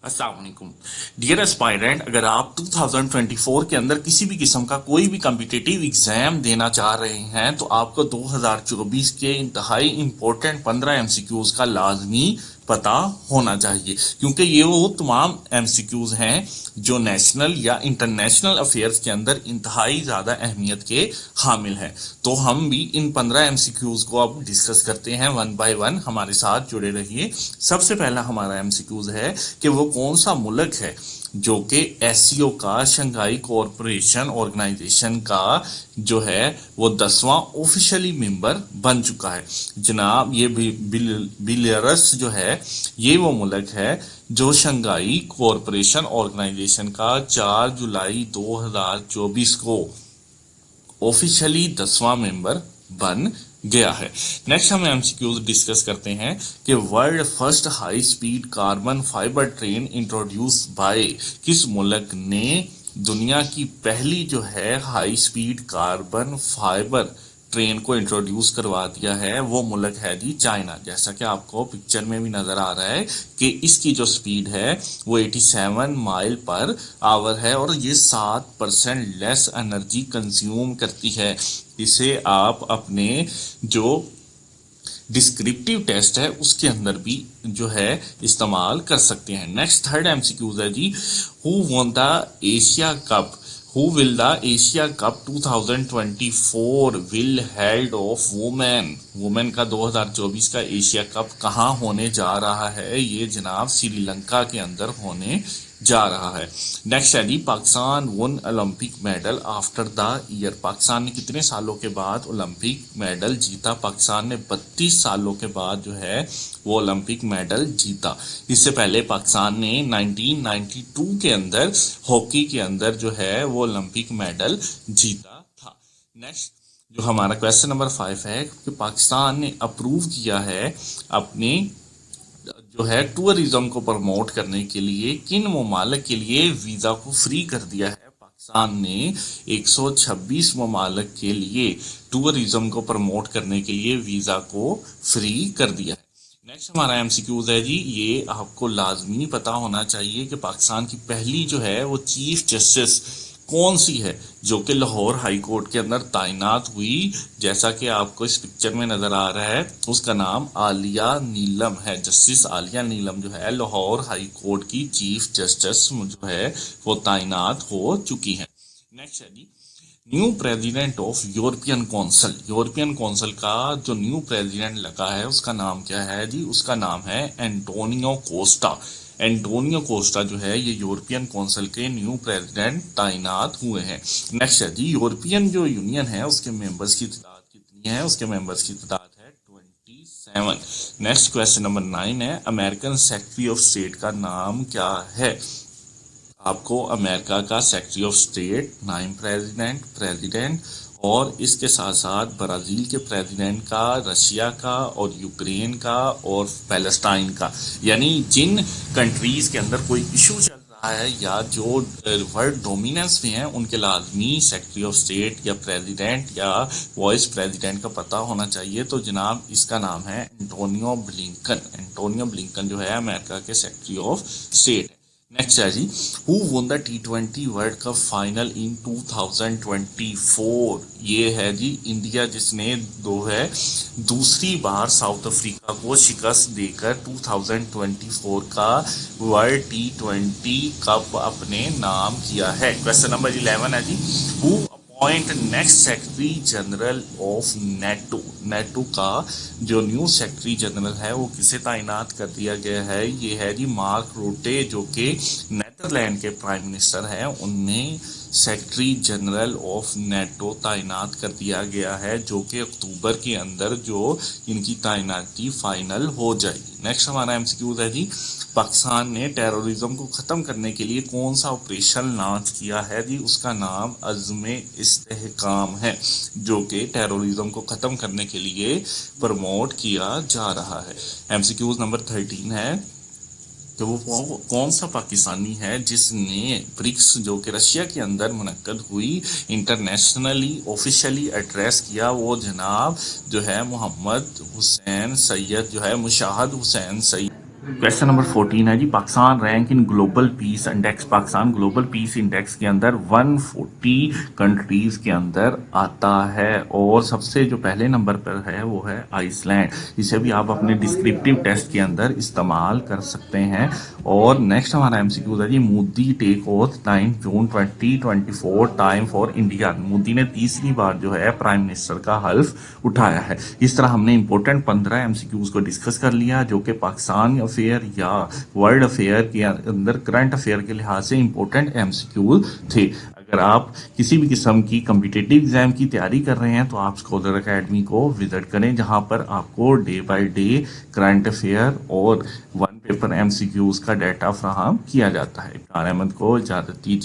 अस्सलाम वालेकुम dear aspirant. अगर आप 2024 के अंदर किसी भी किस्म का कोई भी कम्पिटिटिव एग्जाम देना चाह रहे हैं तो आपको 2024 के इंतहाई इम्पोर्टेंट 15 एमसीक्यूज का लाजमी पता होना चाहिए, क्योंकि ये वो तमाम एमसीक्यूज हैं जो नेशनल या इंटरनेशनल अफेयर्स के अंदर इंतहाई ज़्यादा अहमियत के हामिल हैं। तो हम भी इन 15 एमसीक्यूज को अब डिस्कस करते हैं वन बाय वन। हमारे साथ जुड़े रहिए। सबसे पहला हमारा एमसीक्यूज है कि वो कौन सा मुल्क है जो कि एससीओ का, शंघाई कोऑपरेशन ऑर्गेनाइजेशन का जो है वो 10वां ऑफिशियली मेंबर बन चुका है। जनाब ये बिलियरस जो है ये वो मुल्क है जो शंघाई कोऑपरेशन ऑर्गेनाइजेशन का 4 जुलाई 2024 को ऑफिशियली 10वां मेंबर बन गया है। नेक्स्ट हम एमसीक्यूज डिस्कस करते हैं कि world first high speed carbon fibre train introduce by किस मुल्क ने दुनिया की पहली जो है high speed carbon fibre train को इंट्रोड्यूस करवा दिया है। वो मुल्क है जी चाइना। जैसा कि आपको पिक्चर में भी नजर आ रहा है कि इसकी जो स्पीड है वो 87 माइल पर आवर है और ये 7% लेस एनर्जी कंज्यूम करती है। इसे आप अपने जो डिस्क्रिप्टिव टेस्ट है उसके अंदर भी जो है इस्तेमाल कर सकते हैं। नेक्स्ट थर्ड एमसीक्यूज है जी, who won the Asia cup, Who will the Asia Cup 2024 will held of women? Women का 2024 का एशिया कप कहाँ होने जा रहा है? ये जनाब श्रीलंका के अंदर होने जा रहा है। नेक्स्ट है जी, Pakistan won Olympic medal after the year. Pakistan ने कितने सालों के बाद ओलंपिक मेडल जीता? पाकिस्तान ने 32 सालों के बाद जो है वो ओलंपिक मेडल जीता। इससे पहले पाकिस्तान ने 1992 के अंदर हॉकी के अंदर जो है वो ओलंपिक मेडल जीता था। नेक्स्ट जो हमारा क्वेश्चन नंबर 5 है कि पाकिस्तान ने अप्रूव किया है अपने जो है टूरिज्म को प्रमोट करने के लिए किन ममालिक के लिए वीजा को फ्री कर दिया है? पाकिस्तान ने 126 ममालिक के लिए टूरिज्म को प्रमोट करने के लिए वीजा को फ्री कर दिया है। नेक्स्ट हमारा एमसीक्यूज है जी, ये आपको लाजमी पता होना चाहिए कि पाकिस्तान की पहली जो है वो चीफ जस्टिस कौन सी है जो कि लाहौर हाई कोर्ट के अंदर तैनात हुई। जैसा कि आपको इस पिक्चर में नजर आ रहा है उसका नाम आलिया नीलम है। जस्टिस आलिया नीलम जो है लाहौर हाई कोर्ट की चीफ जस्टिस जो है वो तैनात हो चुकी है। नेक्स्ट है जी, new president of European council. European council का जो न्यू प्रेसिडेंट लगा है उसका नाम क्या है जी? उसका नाम है एंटोनियो कोस्टा। एंटोनियो कोस्टा जो है ये यूरोपियन काउंसिल के न्यू प्रेसिडेंट तैनात हुए हैं। नेक्स्ट है जी, यूरोपियन जो यूनियन है उसके मेंबर्स की तादाद कितनी है? उसके मेंबर्स की तादाद है 27। नेक्स्ट क्वेश्चन नंबर 9 है, अमेरिकन सेक्रेटरी ऑफ स्टेट का नाम क्या है? आपको अमेरिका का सेक्रेटरी ऑफ स्टेट, 9 प्रेसिडेंट और इसके साथ साथ ब्राजील के प्रेसिडेंट का, रशिया का और यूक्रेन का और पैलेस्टाइन का, यानी जिन कंट्रीज के अंदर कोई इशू चल रहा है या जो वर्ल्ड डोमिनेंस में है उनके लाजमी सेक्रेटरी ऑफ स्टेट या प्रेसिडेंट या वाइस प्रेसिडेंट का पता होना चाहिए। तो जनाब इसका नाम है एंटोनियो ब्लिंकन। एंटोनियो ब्लिंकन जो है अमेरिका के सेक्रेटरी ऑफ स्टेट है। नेक्स्ट है जी, who won the T20 world cup final in 2024? ये है जी इंडिया, जिसने दूसरी बार साउथ अफ्रीका को शिकस्त देकर 2024 का वर्ल्ड T20 कप अपने नाम किया है। क्वेश्चन नंबर 11 है जी, who appoint next secretary general of NATO. NATO का जो न्यू सेक्रेटरी जनरल है वो किसे तैनात कर दिया गया है? ये है जी मार्क रूटे, जो कि नेदरलैंड के प्राइम मिनिस्टर हैं। उन्हें सेक्रेटरी जनरल ऑफ नेटो तैनात कर दिया गया है, जो कि अक्टूबर के अंदर जो इनकी तैनाती फाइनल हो जाएगी। नेक्स्ट हमारा एमसीक्यूज है जी, पाकिस्तान ने टेररिज्म को ख़त्म करने के लिए कौन सा ऑपरेशन लॉन्च किया है जी? उसका नाम अज़्म इस्तेहकाम है, जो कि टेररिज्म को ख़त्म करने के लिए प्रमोट किया जा रहा है। एमसीक्यूज नंबर 13 है कि वो कौन सा पाकिस्तानी है जिसने ब्रिक्स जो कि रशिया के अंदर मुनक्कद हुई इंटरनेशनली ऑफिशियली एड्रेस किया? वो जनाब जो है मोहम्मद हुसैन सैयद जो है, मुशाहद हुसैन सैयद क्वेश्चन नंबर 14 है जी, Pakistan rank in global peace index. Pakistan global peace index के अंदर 140 कंट्रीज के अंदर आता है और सबसे जो पहले नंबर पर है वो है आइसलैंड। इसे भी आप अपने डिस्क्रिप्टिव टेस्ट के अंदर इस्तेमाल कर सकते हैं। और नेक्स्ट हमारा एमसीक्यू है जी, Modi take oath 9 June 2024 time for India. Modi ने तीसरी बार जो है प्राइम मिनिस्टर का हल्फ उठाया है। इस तरह हमने इंपॉर्टेंट 15 एमसीक्यूज को डिस्कस कर लिया जो कि पाकिस्तान अफेयर या वर्ल्ड अफेयर के अंदर करंट अफेयर के लिहाज से इंपॉर्टेंट एमसीक्यू थे। अगर आप किसी भी किस्म की कम्पिटिटिव एग्जाम की तैयारी कर रहे हैं तो आप स्कॉलर एकेडमी को विजिट करें, जहां पर आपको day by day current affair और वन पेपर एमसीक्यूज का डाटा फ्राहम किया जाता है। इब्रार अहमद को इजाजत दीजिए।